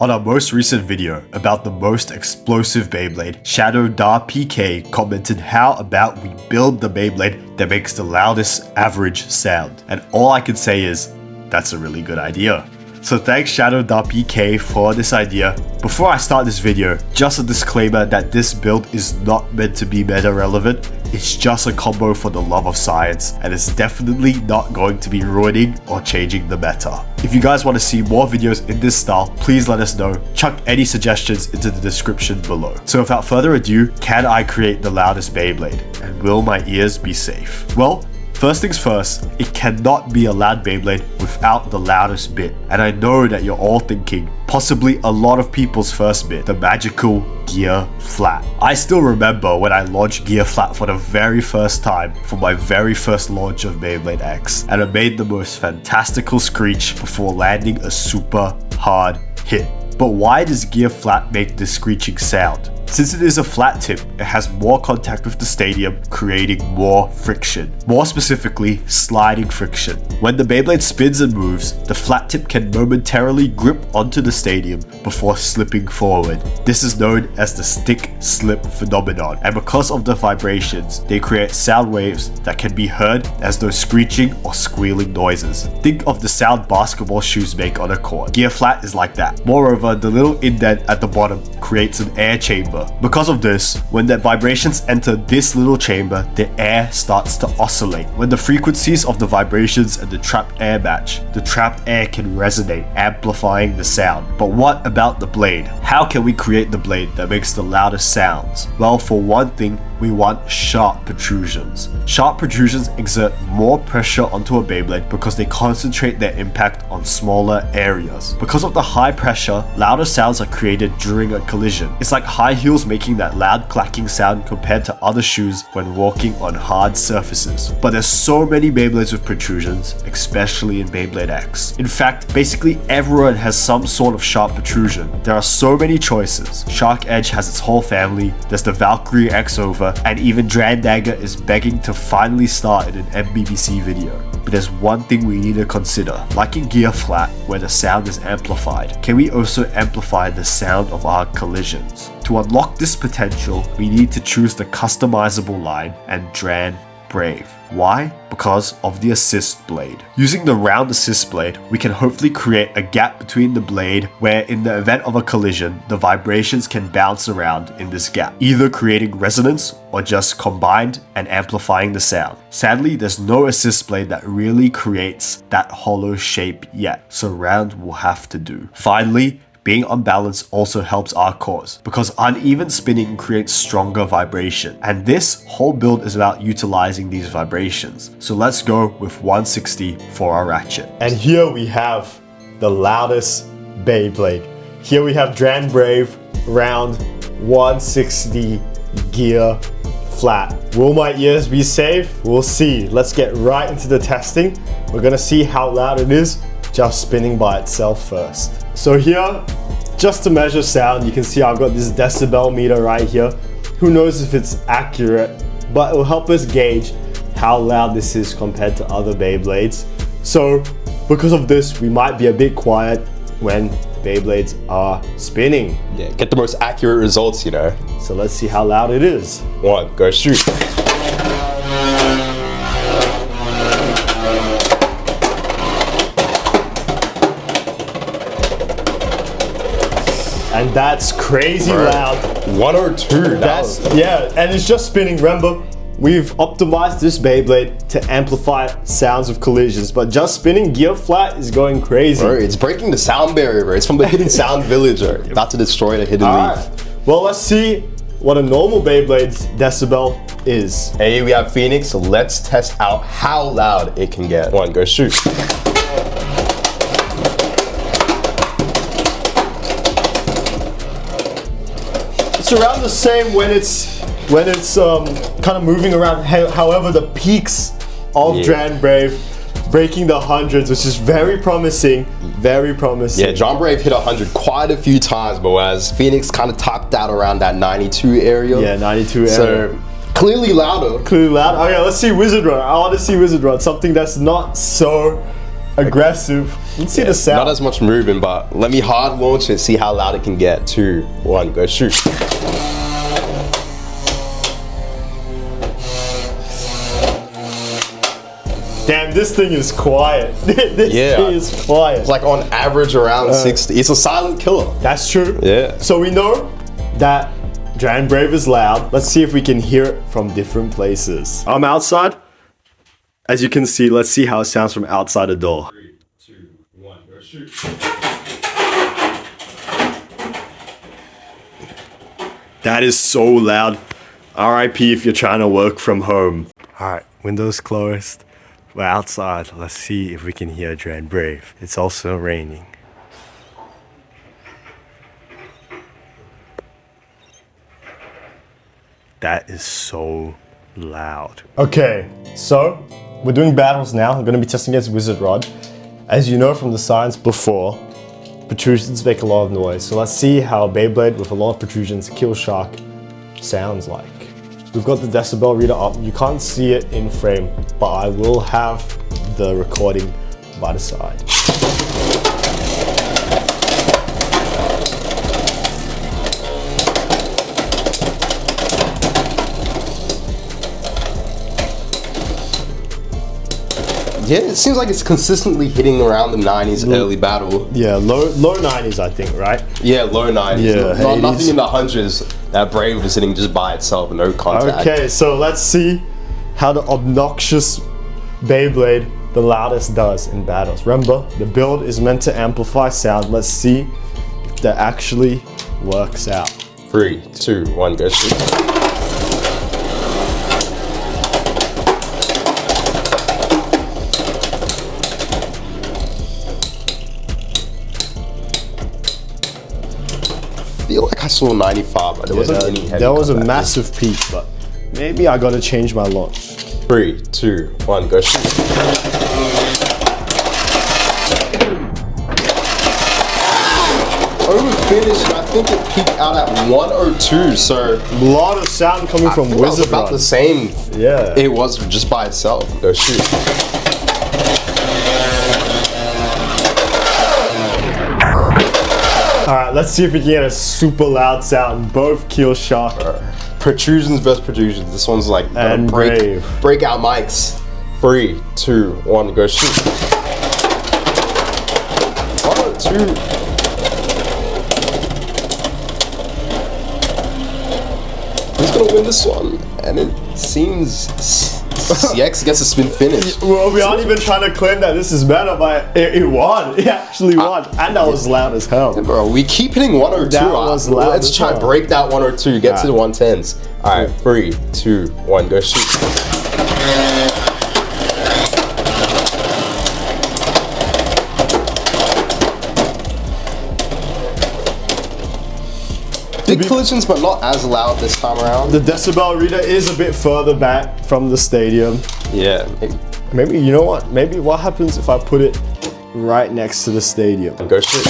On our most recent video about the most explosive Beyblade, ShadowDarPK commented how about we build the Beyblade that makes the loudest average sound. And all I can say is, that's a really good idea. So thanks ShadowDarPK for this idea. Before I start this video, just a disclaimer that this build is not meant to be meta relevant. It's just a combo for the love of science, and it's definitely not going to be ruining or changing the meta. If you guys want to see more videos in this style, please let us know. Chuck any suggestions into the description below. So without further ado, can I create the loudest Beyblade? And will my ears be safe? Well, first things first, it cannot be a loud Beyblade without the loudest bit. And I know that you're all thinking, possibly a lot of people's first bit, the magical gear flat. I still remember when I launched gear flat for the very first time for my very first launch of Beyblade X, and I made the most fantastical screech before landing a super hard hit. But why does gear flat make this screeching sound? Since it is a flat tip, it has more contact with the stadium, creating more friction. More specifically, sliding friction. When the Beyblade spins and moves, the flat tip can momentarily grip onto the stadium before slipping forward. This is known as the stick-slip phenomenon, and because of the vibrations, they create sound waves that can be heard as those screeching or squealing noises. Think of the sound basketball shoes make on a court. Gear flat is like that. Moreover, the little indent at the bottom creates an air chamber. Because of this, when the vibrations enter this little chamber, the air starts to oscillate. When the frequencies of the vibrations and the trapped air match, the trapped air can resonate, amplifying the sound. But what about the blade? How can we create the blade that makes the loudest sounds? Well, for one thing, we want sharp protrusions. Sharp protrusions exert more pressure onto a Beyblade because they concentrate their impact on smaller areas. Because of the high pressure, louder sounds are created during a collision. It's like high heels making that loud clacking sound compared to other shoes when walking on hard surfaces. But there's so many Beyblades with protrusions, especially in Beyblade X. In fact, basically everyone has some sort of sharp protrusion. There are so many choices. Shark Edge has its whole family, there's the Valkyrie X Over, and even Drandaga is begging to finally start in an MBBC video. But there's one thing we need to consider. Like in Gear Flat, where the sound is amplified, can we also amplify the sound of our collisions? To unlock this potential, we need to choose the customizable line and Dran Brave. Why? Because of the assist blade. Using the round assist blade, we can hopefully create a gap between the blade where in the event of a collision, the vibrations can bounce around in this gap, either creating resonance or just combined and amplifying the sound. Sadly, there's no assist blade that really creates that hollow shape yet, so round will have to do. Finally, being unbalanced also helps our cause, because uneven spinning creates stronger vibration, and this whole build is about utilizing these vibrations. So let's go with 160 for our ratchet. And here we have the loudest Beyblade. Here we have Dran Brave, round 160 gear flat. Will my ears be safe? We'll see. Let's get right into the testing. We're gonna see how loud it is just spinning by itself first. So here, just to measure sound, you can see I've got this decibel meter right here. Who knows if it's accurate, but it will help us gauge how loud this is compared to other Beyblades. So because of this, we might be a bit quiet when Beyblades are spinning. Yeah, get the most accurate results, you know. So let's see how loud it is. One, go shoot. And that's crazy loud. 102. Yeah, and it's just spinning. Remember, we've optimized this Beyblade to amplify sounds of collisions, but just spinning gear flat is going crazy. Bro, it's breaking the sound barrier, bro. It's from the hidden sound village, bro. About to destroy the hidden leaf. Well, let's see what a normal Beyblade's decibel is. Hey, we have Phoenix, so let's test out how loud it can get. One, go shoot. It's around the same when it's kind of moving around. However, the peaks of Dran Brave breaking the hundreds, which is very promising. Very promising. Yeah, Dran Brave hit 100 quite a few times, but whereas Phoenix kind of topped out around that 92 area. Yeah, 92 area. So clearly louder. Clearly loud. Okay, let's see Wizard Run. I want to see Wizard Run, something that's not so aggressive. Let's see the sound. Not as much movement, but let me hard launch it, see how loud it can get. 2, 1, go shoot. Damn, this thing is quiet. This thing is quiet. It's like on average around 60. It's a silent killer. That's true. Yeah. So we know that Giant Brave is loud. Let's see if we can hear it from different places. I'm outside. As you can see, let's see how it sounds from outside the door. 3, 2, 1, go shoot. That is so loud. RIP if you're trying to work from home. Alright, windows closed. We're outside. Let's see if we can hear Giant Brave. It's also raining. That is so loud. Okay, so we're doing battles now. I'm going to be testing against Wizard Rod. As you know from the science before, protrusions make a lot of noise. So let's see how Beyblade with a lot of protrusions, Kill Shark, sounds like. We've got the decibel reader up. You can't see it in frame, but I will have the recording by the side. Yeah, it seems like it's consistently hitting around the 90s early battle. Yeah, low 90s I think, right? Yeah, low 90s. Yeah, Nothing in the hundreds. That Brave was sitting just by itself, no contact. Okay, so let's see how the obnoxious Beyblade, the loudest, does in battles. Remember, the build is meant to amplify sound. Let's see if that actually works out. 3, 2, 1, go shoot. I feel like I saw 95, but there wasn't any heavy. There was a combat. massive peak, but maybe I gotta change my launch. 3, 2, 1, go shoot. Over finished, and I think it peaked out at 102, so A lot of sound coming from I think that was Wizard about Rod. the same. Yeah. It was just by itself. Go shoot. Alright, let's see if we can get a super loud sound. Both Kill Shark. Protrusions versus protrusions. This one's like And Brave. break out mics. 3, 2, 1, go shoot. 102. Who's gonna win this one? And it seems CX gets a spin finish. Well, we aren't even trying to claim that this is better, but it won. It actually won. And that was loud as hell. Bro, we keep hitting 102. That was loud Let's as try hell. break that 102, get to the 110s. Alright, 3, 2, 1, go shoot. Big collisions, but not as loud this time around. The decibel reader is a bit further back from the stadium. Yeah. Maybe, you know what? Maybe what happens if I put it right next to the stadium? Go shoot.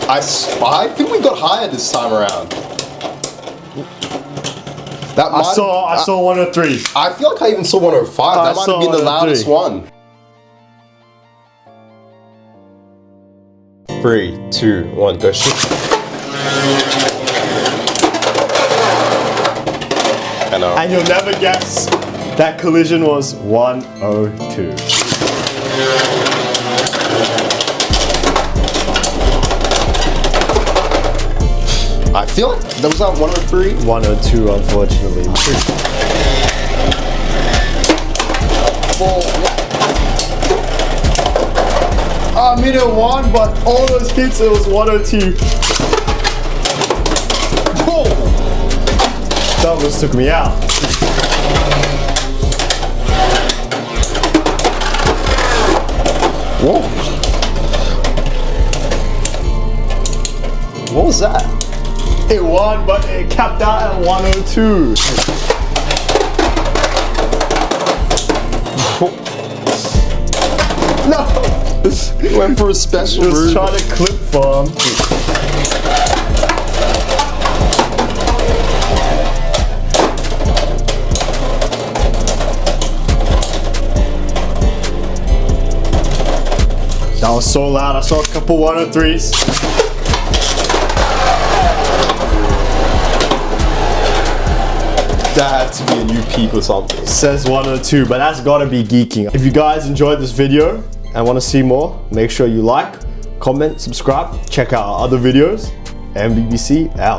I think we got higher this time around. That I saw 103. I feel like I even saw 105. That might have been the loudest one. 3, 2, 1, go shoot. I know. And you'll never guess that collision was 102. I feel like that was not 103. 102, unfortunately. I mean it won, but all those hits, it was 102. Whoa! That almost took me out. Whoa! What was that? It won, but it capped out at 102. No! Went for a special Just route. trying to clip farm. That was so loud. I saw a couple 103s. That had to be a new peak or something. Says 102, but that's gotta be geeking. If you guys enjoyed this video and want to see more, make sure you like, comment, subscribe, check out our other videos, and BBC out.